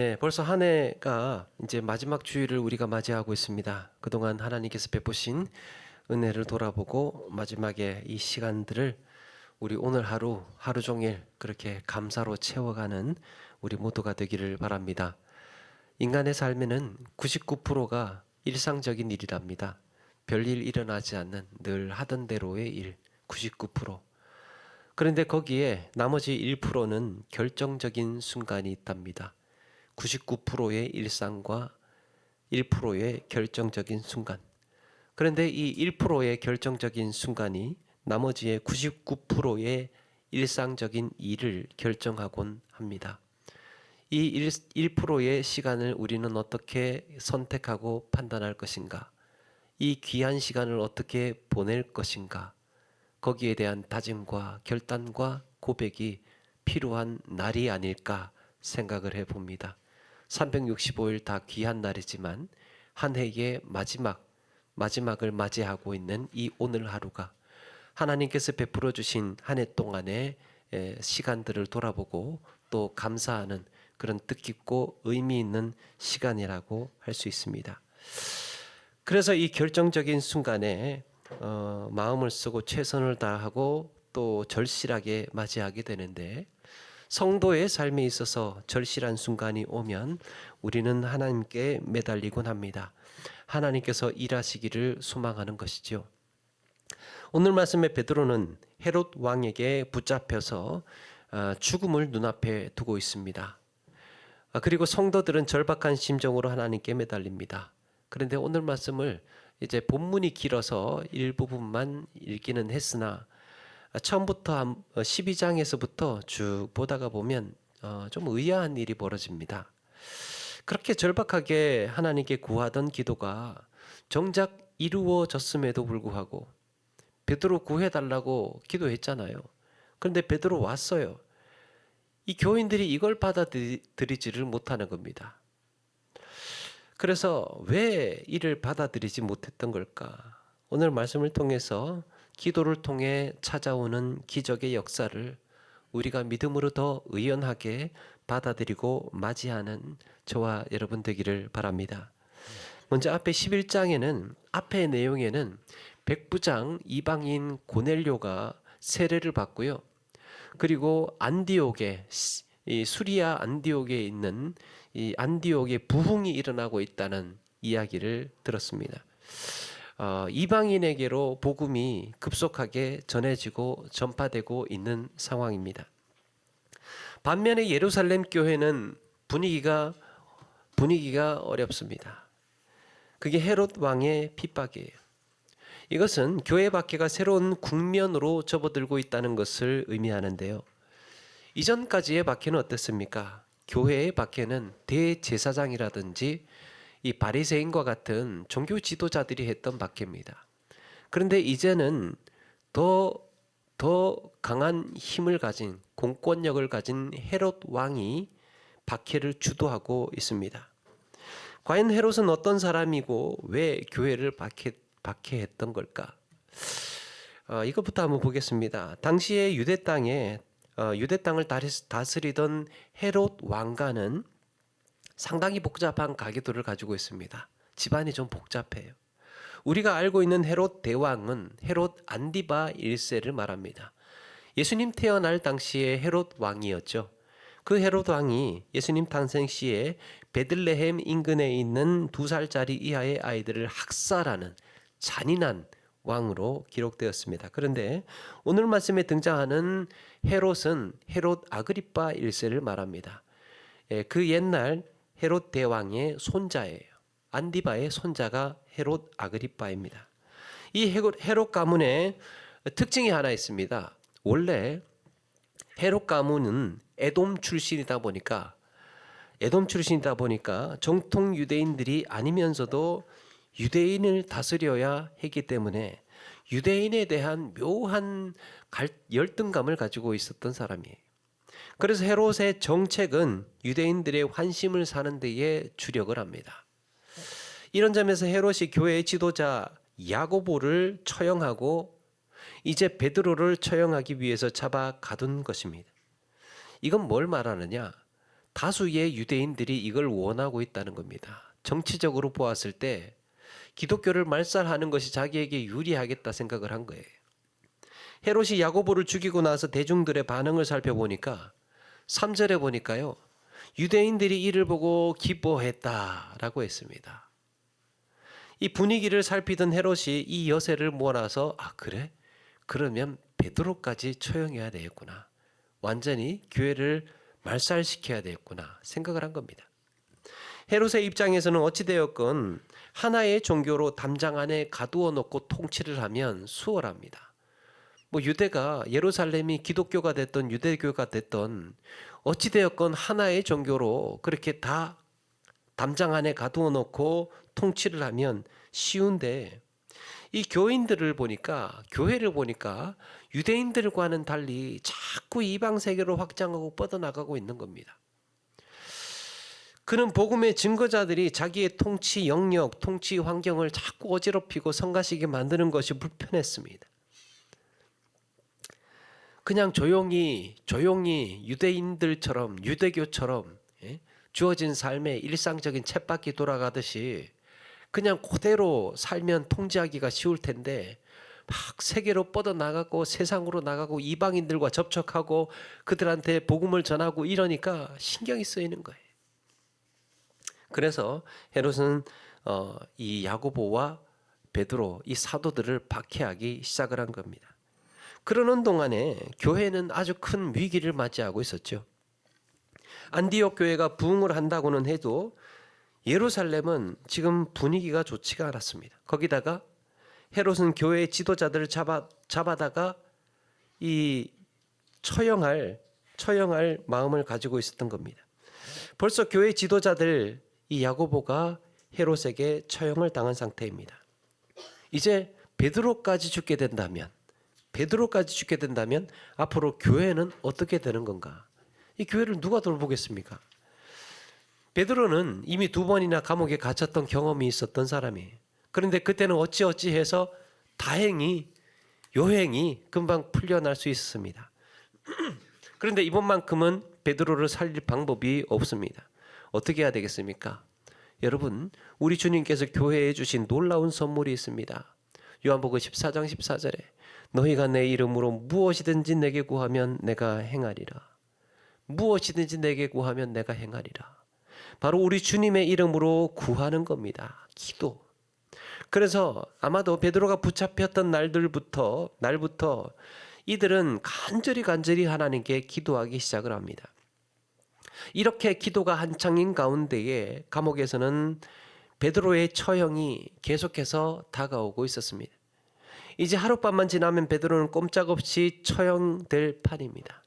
네, 벌써 한 해가 이제 마지막 주일을 우리가 맞이하고 있습니다. 그동안 하나님께서 베푸신 은혜를 돌아보고 마지막에 이 시간들을 우리 오늘 하루 종일 그렇게 감사로 채워가는 우리 모두가 되기를 바랍니다. 인간의 삶에는 99%가 일상적인 일이랍니다. 별일 일어나지 않는 늘 하던 대로의 일, 99%. 그런데 거기에 나머지 1%는 결정적인 순간이 있답니다. 99%의 일상과 1%의 결정적인 순간. 그런데 이 1%의 결정적인 순간이 나머지의 99%의 일상적인 일을 결정하곤 합니다. 이 1%의 시간을 우리는 어떻게 선택하고 판단할 것인가? 이 귀한 시간을 어떻게 보낼 것인가? 거기에 대한 다짐과 결단과 고백이 필요한 날이 아닐까 생각을 해봅니다. 365일 다 귀한 날이지만 한 해의 마지막을 맞이하고 있는 이 오늘 하루가 하나님께서 베풀어 주신 한 해 동안의 시간들을 돌아보고 또 감사하는 그런 뜻깊고 의미 있는 시간이라고 할 수 있습니다. 그래서 이 결정적인 순간에 마음을 쓰고 최선을 다하고 또 절실하게 맞이하게 되는데, 성도의 삶에 있어서 절실한 순간이 오면 우리는 하나님께 매달리곤 합니다. 하나님께서 일하시기를 소망하는 것이죠. 오늘 말씀에 베드로는 헤롯 왕에게 붙잡혀서 죽음을 눈앞에 두고 있습니다. 그리고 성도들은 절박한 심정으로 하나님께 매달립니다. 그런데 오늘 말씀을 이제 본문이 길어서 일부분만 읽기는 했으나 처음부터 12장에서부터 쭉 보다가 보면 좀 의아한 일이 벌어집니다. 그렇게 절박하게 하나님께 구하던 기도가 정작 이루어졌음에도 불구하고 베드로 구해달라고 기도했잖아요. 그런데 베드로 왔어요. 이 교인들이 이걸 받아들이지를 못하는 겁니다. 그래서 왜 이를 받아들이지 못했던 걸까? 오늘 말씀을 통해서 기도를 통해 찾아오는 기적의 역사를 우리가 믿음으로 더 의연하게 받아들이고 맞이하는 저와 여러분 되기를 바랍니다. 먼저 앞에 11장에는 앞의 내용에는 백부장 이방인 고넬료가 세례를 받고요. 그리고 안디옥에 이 수리아 안디옥에 있는 이 안디옥에 부흥이 일어나고 있다는 이야기를 들었습니다. 이방인에게로 복음이 급속하게 전해지고 전파되고 있는 상황입니다. 반면에 예루살렘 교회는 분위기가 어렵습니다. 그게 헤롯 왕의 핍박이에요. 이것은 교회 박해가 새로운 국면으로 접어들고 있다는 것을 의미하는데요. 이전까지의 박해는 어땠습니까? 교회의 박해는 대제사장이라든지 이 바리새인과 같은 종교 지도자들이 했던 박해입니다. 그런데 이제는 더 강한 힘을 가진 공권력을 가진 헤롯 왕이 박해를 주도하고 있습니다. 과연 헤롯은 어떤 사람이고 왜 교회를 박해했던 걸까? 이것부터 한번 보겠습니다. 당시에 유대 땅을 다스리던 헤롯 왕가는 상당히 복잡한 가계도를 가지고 있습니다. 집안이 좀 복잡해요. 우리가 알고 있는 헤롯 대왕은 헤롯 안디바 1세를 말합니다. 예수님 태어날 당시에 헤롯 왕이었죠. 그 헤롯 왕이 예수님 탄생 시에 베들레헴 인근에 있는 2살짜리 이하의 아이들을 학살하는 잔인한 왕으로 기록되었습니다. 그런데 오늘 말씀에 등장하는 헤롯은 헤롯 아그리파 1세를 말합니다. 그 옛날 헤롯 대왕의 손자예요. 안디바의 손자가 헤롯 아그리파입니다. 이 헤롯 가문의 특징이 하나 있습니다. 원래 헤롯 가문은 에돔 출신이다 보니까 정통 유대인들이 아니면서도 유대인을 다스려야 했기 때문에 유대인에 대한 묘한 열등감을 가지고 있었던 사람이에요. 그래서 헤롯의 정책은 유대인들의 환심을 사는 데에 주력을 합니다. 이런 점에서 헤롯이 교회의 지도자 야고보를 처형하고 이제 베드로를 처형하기 위해서 잡아 가둔 것입니다. 이건 뭘 말하느냐? 다수의 유대인들이 이걸 원하고 있다는 겁니다. 정치적으로 보았을 때 기독교를 말살하는 것이 자기에게 유리하겠다 생각을 한 거예요. 헤롯이 야고보를 죽이고 나서 대중들의 반응을 살펴보니까 3절에 보니까요. 유대인들이 이를 보고 기뻐했다라고 했습니다. 이 분위기를 살피던 헤롯이 이 여세를 몰아서 그래? 그러면 베드로까지 처형해야 되겠구나. 완전히 교회를 말살시켜야 되겠구나 생각을 한 겁니다. 헤롯의 입장에서는 어찌되었건 하나의 종교로 담장 안에 가두어 놓고 통치를 하면 수월합니다. 유대가 예루살렘이 기독교가 됐던 유대교가 됐던 어찌되었건 하나의 종교로 그렇게 다 담장 안에 가두어 놓고 통치를 하면 쉬운데 이 교회를 보니까 유대인들과는 달리 자꾸 이방 세계로 확장하고 뻗어나가고 있는 겁니다. 그는 복음의 증거자들이 자기의 통치 영역, 통치 환경을 자꾸 어지럽히고 성가시게 만드는 것이 불편했습니다. 그냥 조용히 유대인들처럼 유대교처럼 주어진 삶의 일상적인 쳇바퀴 돌아가듯이 그냥 그대로 살면 통제하기가 쉬울 텐데 막 세계로 뻗어나가고 세상으로 나가고 이방인들과 접촉하고 그들한테 복음을 전하고 이러니까 신경이 쓰이는 거예요. 그래서 헤롯은 이 야고보와 베드로 이 사도들을 박해하기 시작을 한 겁니다. 그러는 동안에 교회는 아주 큰 위기를 맞이하고 있었죠. 안디옥 교회가 부흥을 한다고는 해도 예루살렘은 지금 분위기가 좋지가 않았습니다. 거기다가 헤롯은 교회의 지도자들을 잡아다가 이 처형할 마음을 가지고 있었던 겁니다. 벌써 교회 지도자들 이 야고보가 헤롯에게 처형을 당한 상태입니다. 이제 베드로까지 죽게 된다면 앞으로 교회는 어떻게 되는 건가? 이 교회를 누가 돌보겠습니까? 베드로는 이미 2번이나 감옥에 갇혔던 경험이 있었던 사람이에요. 그런데 그때는 어찌해서 다행히 요행이 금방 풀려날 수 있었습니다. 그런데 이번만큼은 베드로를 살릴 방법이 없습니다. 어떻게 해야 되겠습니까? 여러분, 우리 주님께서 교회에 주신 놀라운 선물이 있습니다. 요한복음 14장 14절에 너희가 내 이름으로 무엇이든지 내게 구하면 내가 행하리라. 무엇이든지 내게 구하면 내가 행하리라. 바로 우리 주님의 이름으로 구하는 겁니다. 기도. 그래서 아마도 베드로가 붙잡혔던 날부터 이들은 간절히 하나님께 기도하기 시작을 합니다. 이렇게 기도가 한창인 가운데에 감옥에서는 베드로의 처형이 계속해서 다가오고 있었습니다. 이제 하룻밤만 지나면 베드로는 꼼짝없이 처형될 판입니다.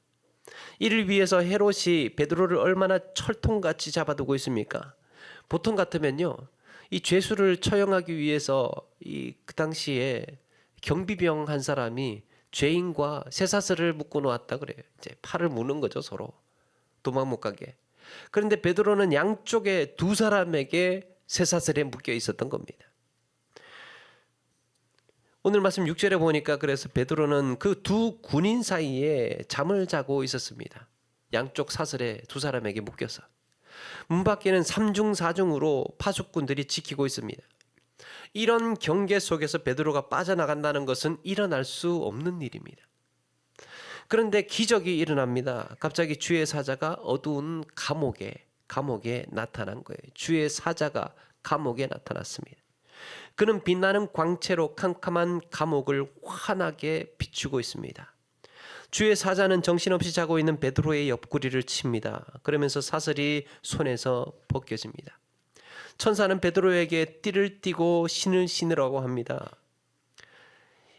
이를 위해서 헤롯이 베드로를 얼마나 철통같이 잡아두고 있습니까? 보통 같으면요, 이 죄수를 처형하기 위해서 그 당시에 경비병 한 사람이 죄인과 쇠사슬을 묶어 놓았다 그래요. 이제 팔을 무는 거죠, 서로 도망 못 가게. 그런데 베드로는 양쪽에 2사람에게 쇠사슬에 묶여 있었던 겁니다. 오늘 말씀 6절에 보니까 그래서 베드로는 그 2 군인 사이에 잠을 자고 있었습니다. 양쪽 사슬에 2사람에게 묶여서. 문 밖에는 3중 4중으로 파수꾼들이 지키고 있습니다. 이런 경계 속에서 베드로가 빠져나간다는 것은 일어날 수 없는 일입니다. 그런데 기적이 일어납니다. 갑자기 주의 사자가 어두운 감옥에 나타난 거예요. 주의 사자가 감옥에 나타났습니다. 그는 빛나는 광채로 캄캄한 감옥을 환하게 비추고 있습니다. 주의 사자는 정신없이 자고 있는 베드로의 옆구리를 칩니다. 그러면서 사슬이 손에서 벗겨집니다. 천사는 베드로에게 띠를 띠고 신을 신으라고 합니다.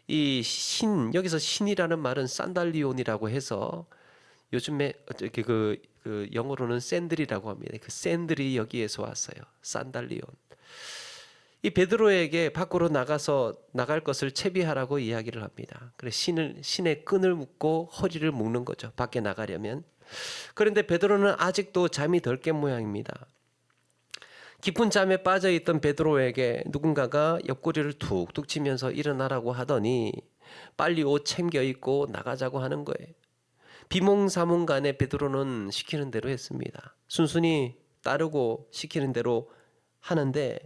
이 신, 여기서 신이라는 말은 산달리온이라고 해서 요즘에 그 영어로는 샌들이라고 합니다. 그 샌들이 여기에서 왔어요. 산달리온. 이 베드로에게 밖으로 나갈 것을 채비하라고 이야기를 합니다. 그래서 신의 끈을 묶고 허리를 묶는 거죠. 밖에 나가려면. 그런데 베드로는 아직도 잠이 덜 깬 모양입니다. 깊은 잠에 빠져있던 베드로에게 누군가가 옆구리를 툭툭 치면서 일어나라고 하더니 빨리 옷 챙겨 입고 나가자고 하는 거예요. 비몽사몽간에 베드로는 시키는 대로 했습니다. 순순히 따르고 시키는 대로 하는데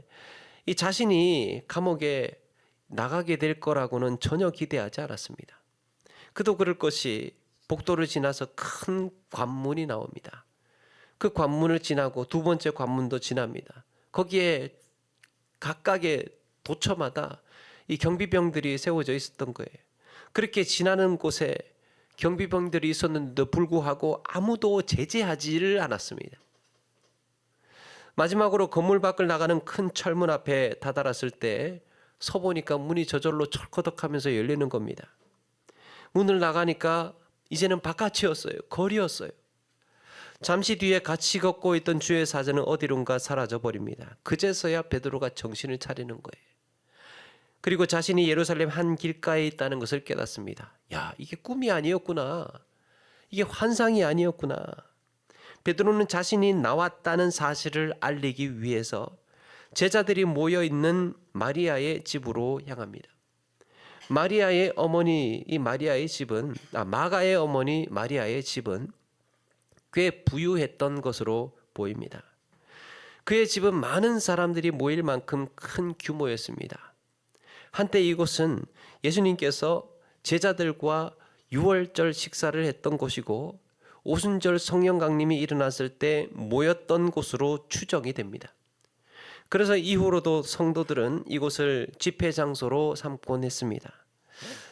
이 자신이 감옥에 나가게 될 거라고는 전혀 기대하지 않았습니다. 그도 그럴 것이 복도를 지나서 큰 관문이 나옵니다. 그 관문을 지나고 두 번째 관문도 지납니다. 거기에 각각의 도처마다 이 경비병들이 세워져 있었던 거예요. 그렇게 지나는 곳에 경비병들이 있었는데도 불구하고 아무도 제재하지를 않았습니다. 마지막으로 건물 밖을 나가는 큰 철문 앞에 다다랐을 때 서보니까 문이 저절로 철커덕하면서 열리는 겁니다. 문을 나가니까 이제는 바깥이었어요. 거리였어요. 잠시 뒤에 같이 걷고 있던 주의 사자는 어디론가 사라져 버립니다. 그제서야 베드로가 정신을 차리는 거예요. 그리고 자신이 예루살렘 한 길가에 있다는 것을 깨닫습니다. 야, 이게 꿈이 아니었구나. 이게 환상이 아니었구나. 베드로는 자신이 나왔다는 사실을 알리기 위해서 제자들이 모여 있는 마리아의 집으로 향합니다. 마리아의 어머니 이 마리아의 집은 마가의 어머니 마리아의 집은 꽤 부유했던 것으로 보입니다. 그의 집은 많은 사람들이 모일 만큼 큰 규모였습니다. 한때 이곳은 예수님께서 제자들과 유월절 식사를 했던 곳이고 오순절 성령 강림이 일어났을 때 모였던 곳으로 추정이 됩니다. 그래서 이후로도 성도들은 이곳을 집회 장소로 삼곤 했습니다.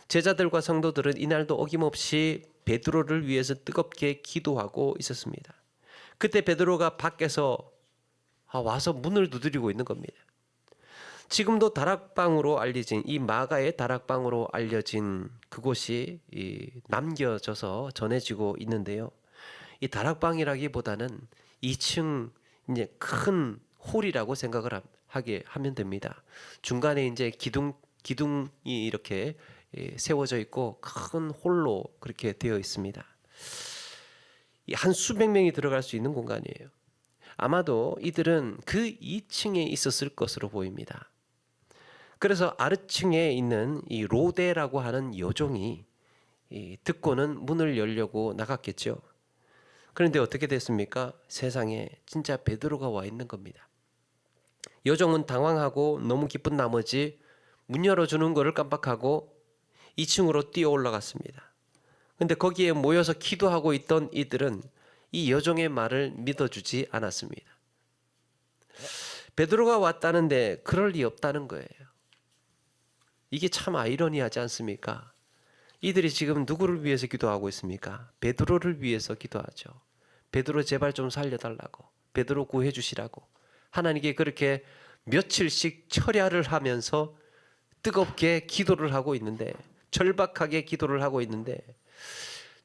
제자들과 성도들은 이날도 어김없이 베드로를 위해서 뜨겁게 기도하고 있었습니다. 그때 베드로가 밖에서 와서 문을 두드리고 있는 겁니다. 지금도 다락방으로 알려진 이 마가의 다락방으로 알려진 그곳이 남겨져서 전해지고 있는데요. 이 다락방이라기보다는 2층 이제 큰 홀이라고 생각을 하게 하면 됩니다. 중간에 이제 기둥이 이렇게 세워져 있고 큰 홀로 그렇게 되어 있습니다. 한 수백 명이 들어갈 수 있는 공간이에요. 아마도 이들은 그 2층에 있었을 것으로 보입니다. 그래서 아래층에 있는 이 로데라고 하는 여종이 듣고는 문을 열려고 나갔겠죠. 그런데 어떻게 됐습니까? 세상에 진짜 베드로가 와 있는 겁니다. 여종은 당황하고 너무 기쁜 나머지 문 열어주는 것을 깜빡하고 2층으로 뛰어 올라갔습니다. 근데 거기에 모여서 기도하고 있던 이들은 이 여종의 말을 믿어주지 않았습니다. 베드로가 왔다는데 그럴 리 없다는 거예요. 이게 참 아이러니하지 않습니까? 이들이 지금 누구를 위해서 기도하고 있습니까? 베드로를 위해서 기도하죠. 베드로 제발 좀 살려달라고, 베드로 구해주시라고 하나님께 그렇게 며칠씩 철야를 하면서 뜨겁게 기도를 하고 있는데, 절박하게 기도를 하고 있는데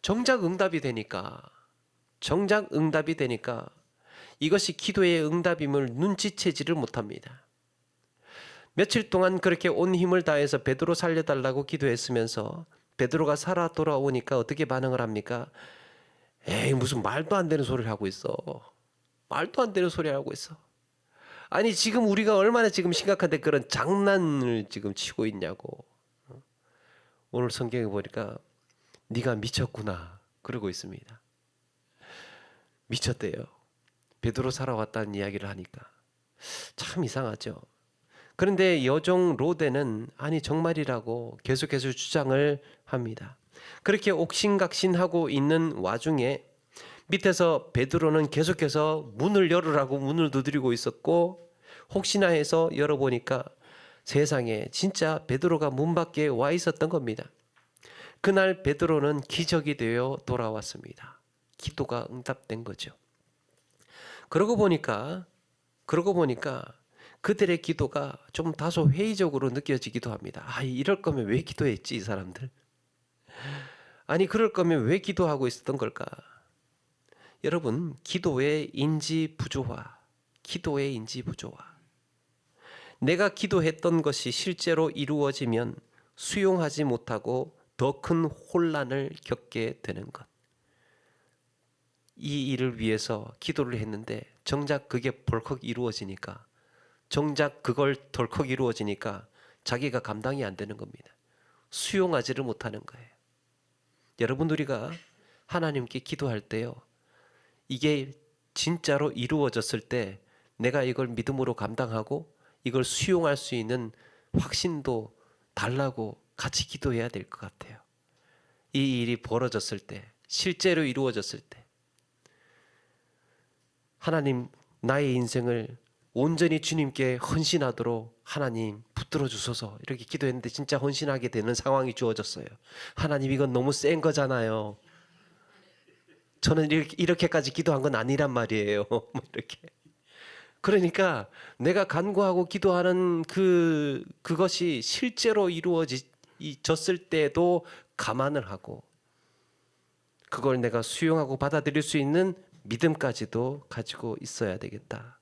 정작 응답이 되니까 이것이 기도의 응답임을 눈치채지를 못합니다. 며칠 동안 그렇게 온 힘을 다해서 베드로 살려달라고 기도했으면서 베드로가 살아 돌아오니까 어떻게 반응을 합니까? 에이, 무슨 말도 안 되는 소리를 하고 있어. 말도 안 되는 소리를 하고 있어. 아니, 지금 우리가 얼마나 지금 심각한데 그런 장난을 지금 치고 있냐고. 오늘 성경에 보니까 네가 미쳤구나 그러고 있습니다. 미쳤대요. 베드로 살아왔다는 이야기를 하니까 참 이상하죠. 그런데 여종 로데는 아니 정말이라고 계속해서 주장을 합니다. 그렇게 옥신각신하고 있는 와중에 밑에서 베드로는 계속해서 문을 열으라고 문을 두드리고 있었고, 혹시나 해서 열어보니까 세상에 진짜 베드로가 문 밖에 와 있었던 겁니다. 그날 베드로는 기적이 되어 돌아왔습니다. 기도가 응답된 거죠. 그러고 보니까 그들의 기도가 좀 다소 회의적으로 느껴지기도 합니다. 이럴 거면 왜 기도했지 이 사람들? 아니 그럴 거면 왜 기도하고 있었던 걸까? 여러분, 기도의 인지 부조화. 내가 기도했던 것이 실제로 이루어지면 수용하지 못하고 더 큰 혼란을 겪게 되는 것. 이 일을 위해서 기도를 했는데 정작 그게 벌컥 이루어지니까, 자기가 감당이 안 되는 겁니다. 수용하지를 못하는 거예요. 여러분, 우리가 하나님께 기도할 때요, 이게 진짜로 이루어졌을 때 내가 이걸 믿음으로 감당하고 이걸 수용할 수 있는 확신도 달라고 같이 기도해야 될 것 같아요. 이 일이 벌어졌을 때, 실제로 이루어졌을 때, 하나님, 나의 인생을 온전히 주님께 헌신하도록 하나님 붙들어 주소서, 이렇게 기도했는데 진짜 헌신하게 되는 상황이 주어졌어요. 하나님, 이건 너무 센 거잖아요. 저는 이렇게까지 기도한 건 아니란 말이에요. 이렇게. 그러니까 내가 간구하고 기도하는 그것이 실제로 이루어졌을 때도 감안을 하고 그걸 내가 수용하고 받아들일 수 있는 믿음까지도 가지고 있어야 되겠다.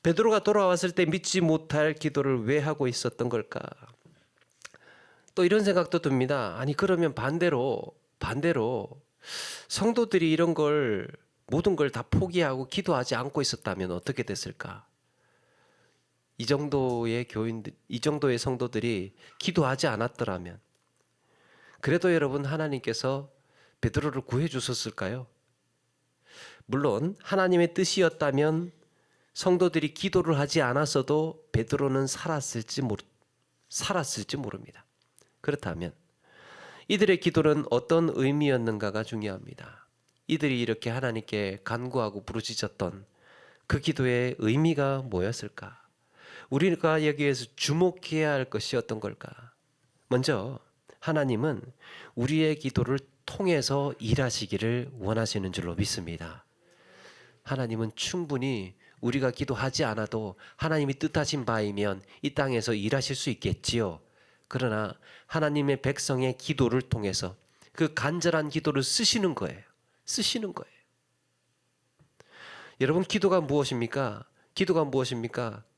베드로가 돌아왔을 때 믿지 못할 기도를 왜 하고 있었던 걸까? 또 이런 생각도 듭니다. 아니, 그러면 반대로 성도들이 이런 걸, 모든 걸 다 포기하고 기도하지 않고 있었다면 어떻게 됐을까? 이 정도의 성도들이 기도하지 않았더라면, 그래도 여러분, 하나님께서 베드로를 구해 주셨을까요? 물론 하나님의 뜻이었다면 성도들이 기도를 하지 않았어도 베드로는 살았을지 모릅니다. 그렇다면 이들의 기도는 어떤 의미였는가가 중요합니다. 이들이 이렇게 하나님께 간구하고 부르짖었던 그 기도의 의미가 뭐였을까? 우리가 여기에서 주목해야 할 것이 어떤 걸까? 먼저 하나님은 우리의 기도를 통해서 일하시기를 원하시는 줄로 믿습니다. 하나님은 충분히 우리가 기도하지 않아도 하나님이 뜻하신 바이면 이 땅에서 일하실 수 있겠지요. 그러나 하나님의 백성의 기도를 통해서 그 간절한 기도를 쓰시는 거예요. 여러분, 기도가 무엇입니까?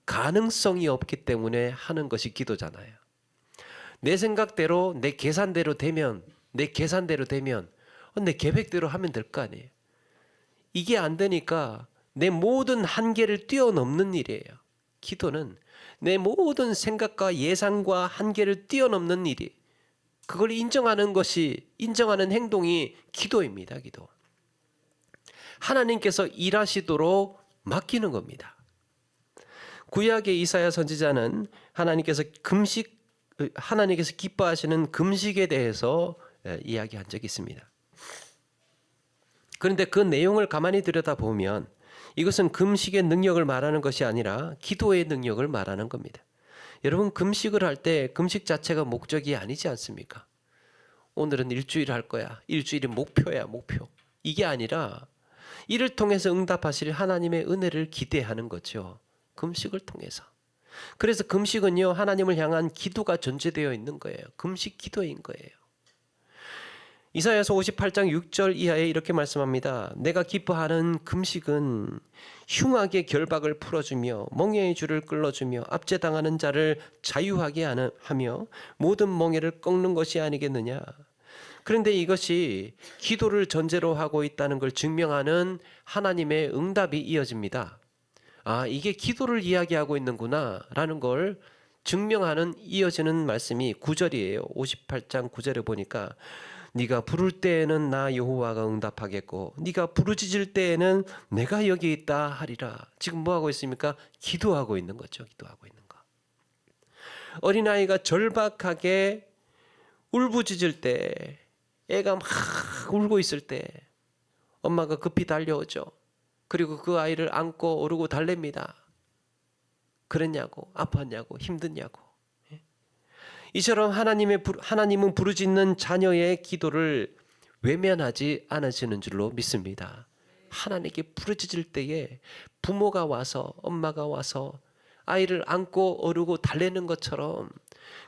가능성이 없기 때문에 하는 것이 기도잖아요. 내 생각대로, 내 계산대로 되면 내 계획대로 하면 될 거 아니에요. 이게 안 되니까 내 모든 한계를 뛰어넘는 일이에요. 기도는 내 모든 생각과 예상과 한계를 뛰어넘는 일이, 그걸 인정하는 행동이 기도입니다. 기도. 하나님께서 일하시도록 맡기는 겁니다. 구약의 이사야 선지자는 하나님께서 기뻐하시는 금식에 대해서 이야기한 적이 있습니다. 그런데 그 내용을 가만히 들여다보면 이것은 금식의 능력을 말하는 것이 아니라 기도의 능력을 말하는 겁니다. 여러분, 금식을 할 때 금식 자체가 목적이 아니지 않습니까? 오늘은 일주일 할 거야. 일주일이 목표야, 목표. 이게 아니라 이를 통해서 응답하실 하나님의 은혜를 기대하는 거죠. 금식을 통해서. 그래서 금식은요, 하나님을 향한 기도가 전제되어 있는 거예요. 금식 기도인 거예요. 이사야서 58장 6절 이하에 이렇게 말씀합니다. 내가 기뻐하는 금식은 흉악의 결박을 풀어주며 멍에의 줄을 끌어주며 압제당하는 자를 자유하게 하며 모든 멍에를 꺾는 것이 아니겠느냐. 그런데 이것이 기도를 전제로 하고 있다는 걸 증명하는 하나님의 응답이 이어집니다. 아, 이게 기도를 이야기하고 있는구나 라는 걸 증명하는 이어지는 말씀이 9절이에요. 58장 9절에 보니까 네가 부를 때에는 나 여호와가 응답하겠고 네가 부르짖을 때에는 내가 여기 있다 하리라. 지금 뭐 하고 있습니까? 기도하고 있는 거죠. 기도하고 있는 거. 어린아이가 절박하게 울부짖을 때, 애가 막 울고 있을 때 엄마가 급히 달려오죠. 그리고 그 아이를 안고 오르고 달랩니다. 그랬냐고, 아팠냐고, 힘드냐고. 이처럼 하나님은 부르짖는 자녀의 기도를 외면하지 않으시는 줄로 믿습니다. 하나님께 부르짖을 때에 부모가 와서, 엄마가 와서 아이를 안고 오르고 달래는 것처럼,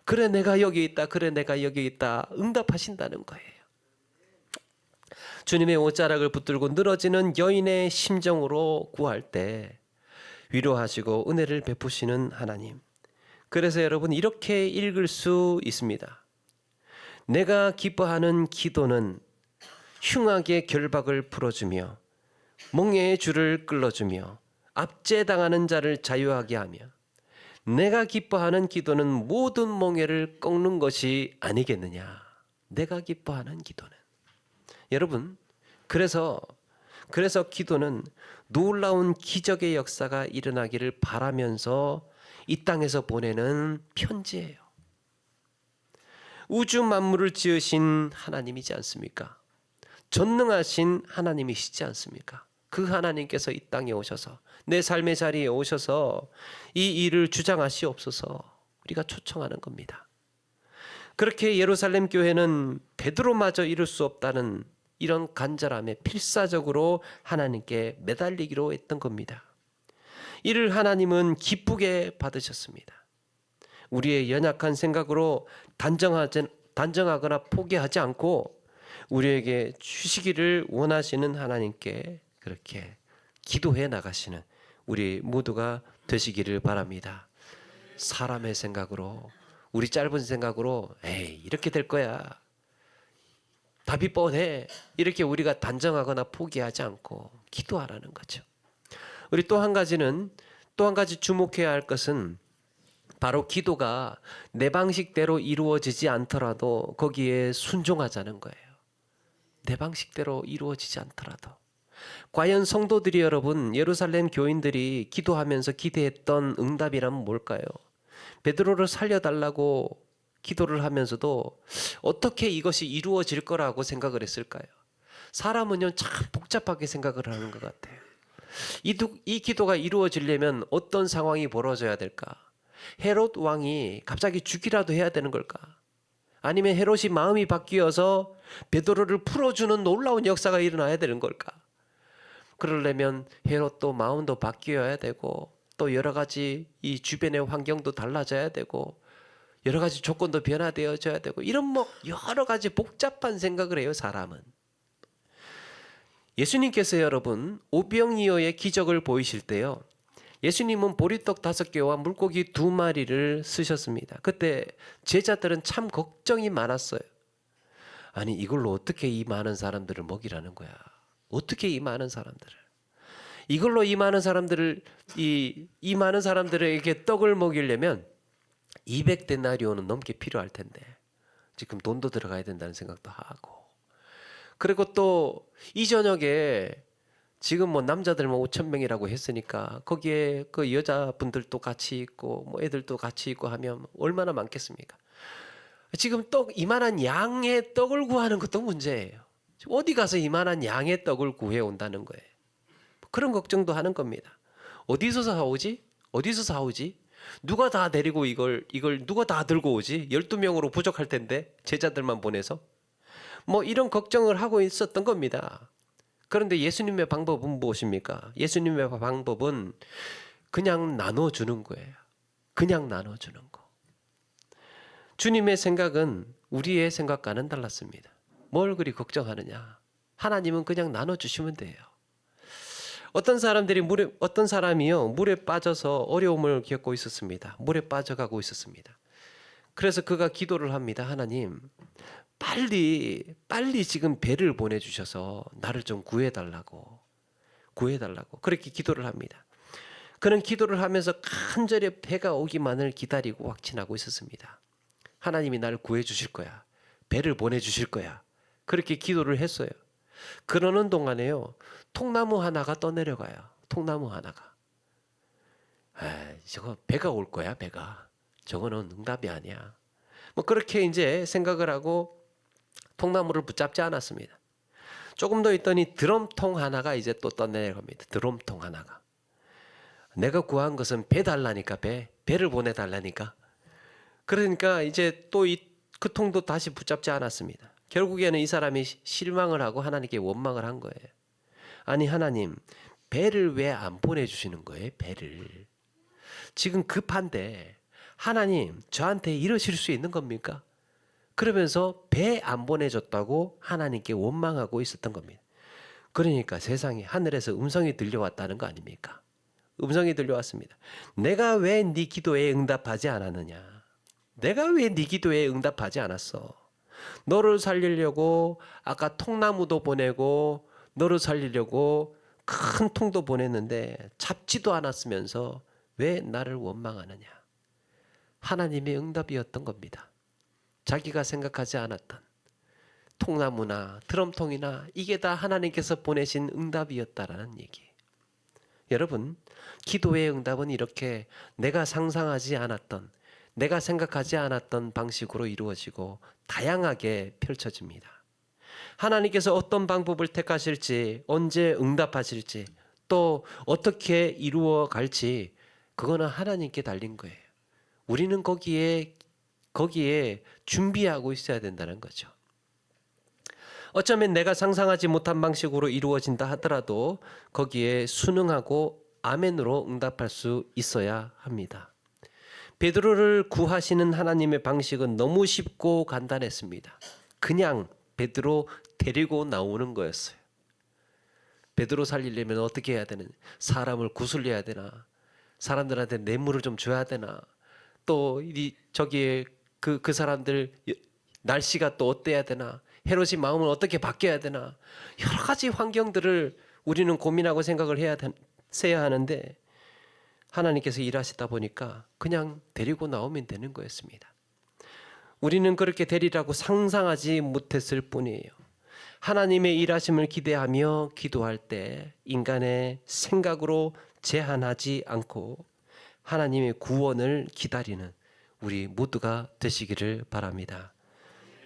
그래 내가 여기 있다, 그래 내가 여기 있다 응답하신다는 거예요. 주님의 옷자락을 붙들고 늘어지는 여인의 심정으로 구할 때 위로하시고 은혜를 베푸시는 하나님. 그래서 여러분, 이렇게 읽을 수 있습니다. 내가 기뻐하는 기도는 흉악의 결박을 풀어주며 멍에의 줄을 끌어주며 압제당하는 자를 자유하게 하며, 내가 기뻐하는 기도는 모든 멍에를 꺾는 것이 아니겠느냐. 내가 기뻐하는 기도는. 여러분, 그래서 그래서 기도는 놀라운 기적의 역사가 일어나기를 바라면서 이 땅에서 보내는 편지예요. 우주 만물을 지으신 하나님이지 않습니까? 전능하신 하나님이시지 않습니까? 그 하나님께서 이 땅에 오셔서 내 삶의 자리에 오셔서 이 일을 주장하시옵소서 우리가 초청하는 겁니다. 그렇게 예루살렘 교회는 베드로마저 이룰 수 없다는 이런 간절함에 필사적으로 하나님께 매달리기로 했던 겁니다. 이를 하나님은 기쁘게 받으셨습니다. 우리의 연약한 생각으로 단정하거나 포기하지 않고 우리에게 주시기를 원하시는 하나님께 그렇게 기도해 나가시는 우리 모두가 되시기를 바랍니다. 사람의 생각으로, 우리 짧은 생각으로 에이 이렇게 될 거야, 답이 뻔해, 이렇게 우리가 단정하거나 포기하지 않고 기도하라는 거죠. 우리 또 한 가지 주목해야 할 것은 바로 기도가 내 방식대로 이루어지지 않더라도 거기에 순종하자는 거예요. 내 방식대로 이루어지지 않더라도. 과연 성도들이 여러분, 예루살렘 교인들이 기도하면서 기대했던 응답이란 뭘까요? 베드로를 살려달라고 기도를 하면서도 어떻게 이것이 이루어질 거라고 생각을 했을까요? 사람은요 참 복잡하게 생각을 하는 것 같아요. 이 기도가 이루어지려면 어떤 상황이 벌어져야 될까? 헤롯 왕이 갑자기 죽이라도 해야 되는 걸까? 아니면 헤롯이 마음이 바뀌어서 베드로를 풀어주는 놀라운 역사가 일어나야 되는 걸까? 그러려면 헤롯도 마음도 바뀌어야 되고 또 여러 가지 이 주변의 환경도 달라져야 되고 여러 가지 조건도 변화되어져야 되고 이런 여러 가지 복잡한 생각을 해요, 사람은. 예수님께서 여러분 오병이어의 기적을 보이실 때요, 예수님은 보리떡 5개와 물고기 2마리를 쓰셨습니다. 그때 제자들은 참 걱정이 많았어요. 아니 이걸로 어떻게 이 많은 사람들을 먹이라는 거야? 어떻게 이 많은 사람들을? 이걸로 이 많은 사람들을 이 많은 사람들에게 떡을 먹이려면 200데나리온은 넘게 필요할 텐데 지금 돈도 들어가야 된다는 생각도 하고, 그리고 또 이 저녁에 지금 남자들만 5,000명이라고 했으니까 거기에 그 여자분들도 같이 있고 애들도 같이 있고 하면 얼마나 많겠습니까? 지금 이만한 양의 떡을 구하는 것도 문제예요. 어디 가서 이만한 양의 떡을 구해 온다는 거예요. 그런 걱정도 하는 겁니다. 어디서 사오지? 어디서 사오지? 누가 다 데리고 이걸 누가 다 들고 오지? 12명으로 부족할 텐데 제자들만 보내서 이런 걱정을 하고 있었던 겁니다. 그런데 예수님의 방법은 무엇입니까? 예수님의 방법은 그냥 나눠주는 거예요. 그냥 나눠주는 거. 주님의 생각은 우리의 생각과는 달랐습니다. 뭘 그리 걱정하느냐? 하나님은 그냥 나눠주시면 돼요. 어떤 사람이요 물에 빠져서 어려움을 겪고 있었습니다. 물에 빠져가고 있었습니다. 그래서 그가 기도를 합니다. 하나님, 빨리 지금 배를 보내주셔서 나를 좀 구해달라고 그렇게 기도를 합니다. 그는 기도를 하면서 간절히 배가 오기만을 기다리고 확신하고 있었습니다. 하나님이 나를 구해주실 거야, 배를 보내주실 거야, 그렇게 기도를 했어요. 그러는 동안에요 통나무 하나가 떠내려가요. 통나무 하나가. 저거 배가 올 거야, 배가. 저거는 응답이 아니야. 그렇게 이제 생각을 하고 통나무를 붙잡지 않았습니다. 조금 더 있더니 드럼통 하나가 이제 또 떠내려갑니다. 드럼통 하나가. 내가 구한 것은 배 달라니까, 배를 보내달라니까. 그러니까 이제 또 그 통도 다시 붙잡지 않았습니다. 결국에는 이 사람이 실망을 하고 하나님께 원망을 한 거예요. 아니 하나님, 배를 왜 안 보내주시는 거예요? 배를. 지금 급한데 하나님 저한테 이러실 수 있는 겁니까? 그러면서 배 안 보내줬다고 하나님께 원망하고 있었던 겁니다. 그러니까 세상에 하늘에서 음성이 들려왔다는 거 아닙니까? 음성이 들려왔습니다. 내가 왜 네 기도에 응답하지 않았느냐? 내가 왜 네 기도에 응답하지 않았어? 너를 살리려고 아까 통나무도 보내고 너를 살리려고 큰 통도 보냈는데 잡지도 않았으면서 왜 나를 원망하느냐? 하나님의 응답이었던 겁니다. 자기가 생각하지 않았던, 통나무나 드럼통이나 이게 다 하나님께서 보내신 응답이었다라는 얘기예요. 여러분, 기도의 응답은 이렇게 내가 상상하지 않았던, 내가 생각하지 않았던 방식으로 이루어지고 다양하게 펼쳐집니다. 하나님께서 어떤 방법을 택하실지, 언제 응답하실지, 또 어떻게 이루어 갈지 그거는 하나님께 달린 거예요. 우리는 거기에 준비하고 있어야 된다는 거죠. 어쩌면 내가 상상하지 못한 방식으로 이루어진다 하더라도 거기에 순응하고 아멘으로 응답할 수 있어야 합니다. 베드로를 구하시는 하나님의 방식은 너무 쉽고 간단했습니다. 그냥 베드로 데리고 나오는 거였어요. 베드로 살리려면 어떻게 해야 되는? 사람을 구슬려야 되나? 사람들한테 뇌물을 좀 줘야 되나? 또 저기에 그 사람들 날씨가 또 어때야 되나? 헤롯이 마음을 어떻게 바뀌어야 되나? 여러 가지 환경들을 우리는 고민하고 생각을 해야 하는데 하나님께서 일하시다 보니까 그냥 데리고 나오면 되는 거였습니다. 우리는 그렇게 되리라고 상상하지 못했을 뿐이에요. 하나님의 일하심을 기대하며 기도할 때 인간의 생각으로 제한하지 않고 하나님의 구원을 기다리는 우리 모두가 되시기를 바랍니다.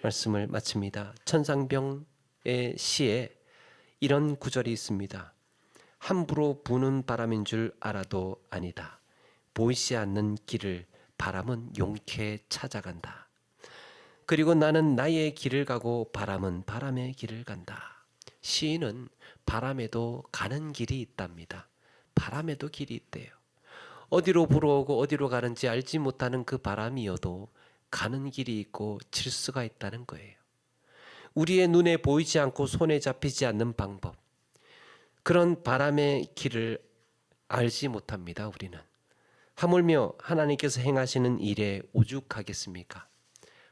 말씀을 마칩니다. 천상병의 시에 이런 구절이 있습니다. 함부로 부는 바람인 줄 알아도 아니다. 보이지 않는 길을 바람은 용케 찾아간다. 그리고 나는 나의 길을 가고 바람은 바람의 길을 간다. 시인은 바람에도 가는 길이 있답니다. 바람에도 길이 있대요. 어디로 불어오고 어디로 가는지 알지 못하는 그 바람이어도 가는 길이 있고 질서가 있다는 거예요. 우리의 눈에 보이지 않고 손에 잡히지 않는 방법, 그런 바람의 길을 알지 못합니다. 우리는 하물며 하나님께서 행하시는 일에 오죽하겠습니까?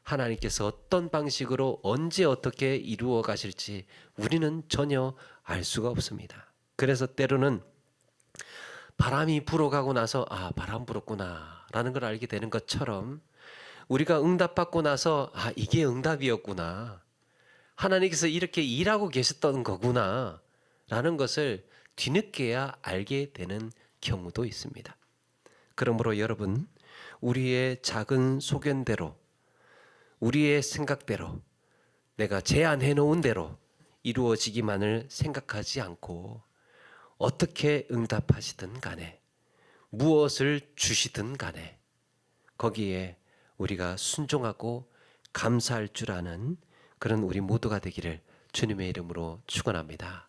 하나님께서 어떤 방식으로 언제 어떻게 이루어 가실지 우리는 전혀 알 수가 없습니다. 그래서 때로는 바람이 불어가고 나서 바람 불었구나 라는 걸 알게 되는 것처럼 우리가 응답받고 나서 이게 응답이었구나, 하나님께서 이렇게 일하고 계셨던 거구나 라는 것을 뒤늦게야 알게 되는 경우도 있습니다. 그러므로 여러분, 우리의 작은 소견대로, 우리의 생각대로, 내가 제안해 놓은 대로 이루어지기만을 생각하지 않고 어떻게 응답하시든 간에, 무엇을 주시든 간에 거기에 우리가 순종하고 감사할 줄 아는 그런 우리 모두가 되기를 주님의 이름으로 축원합니다.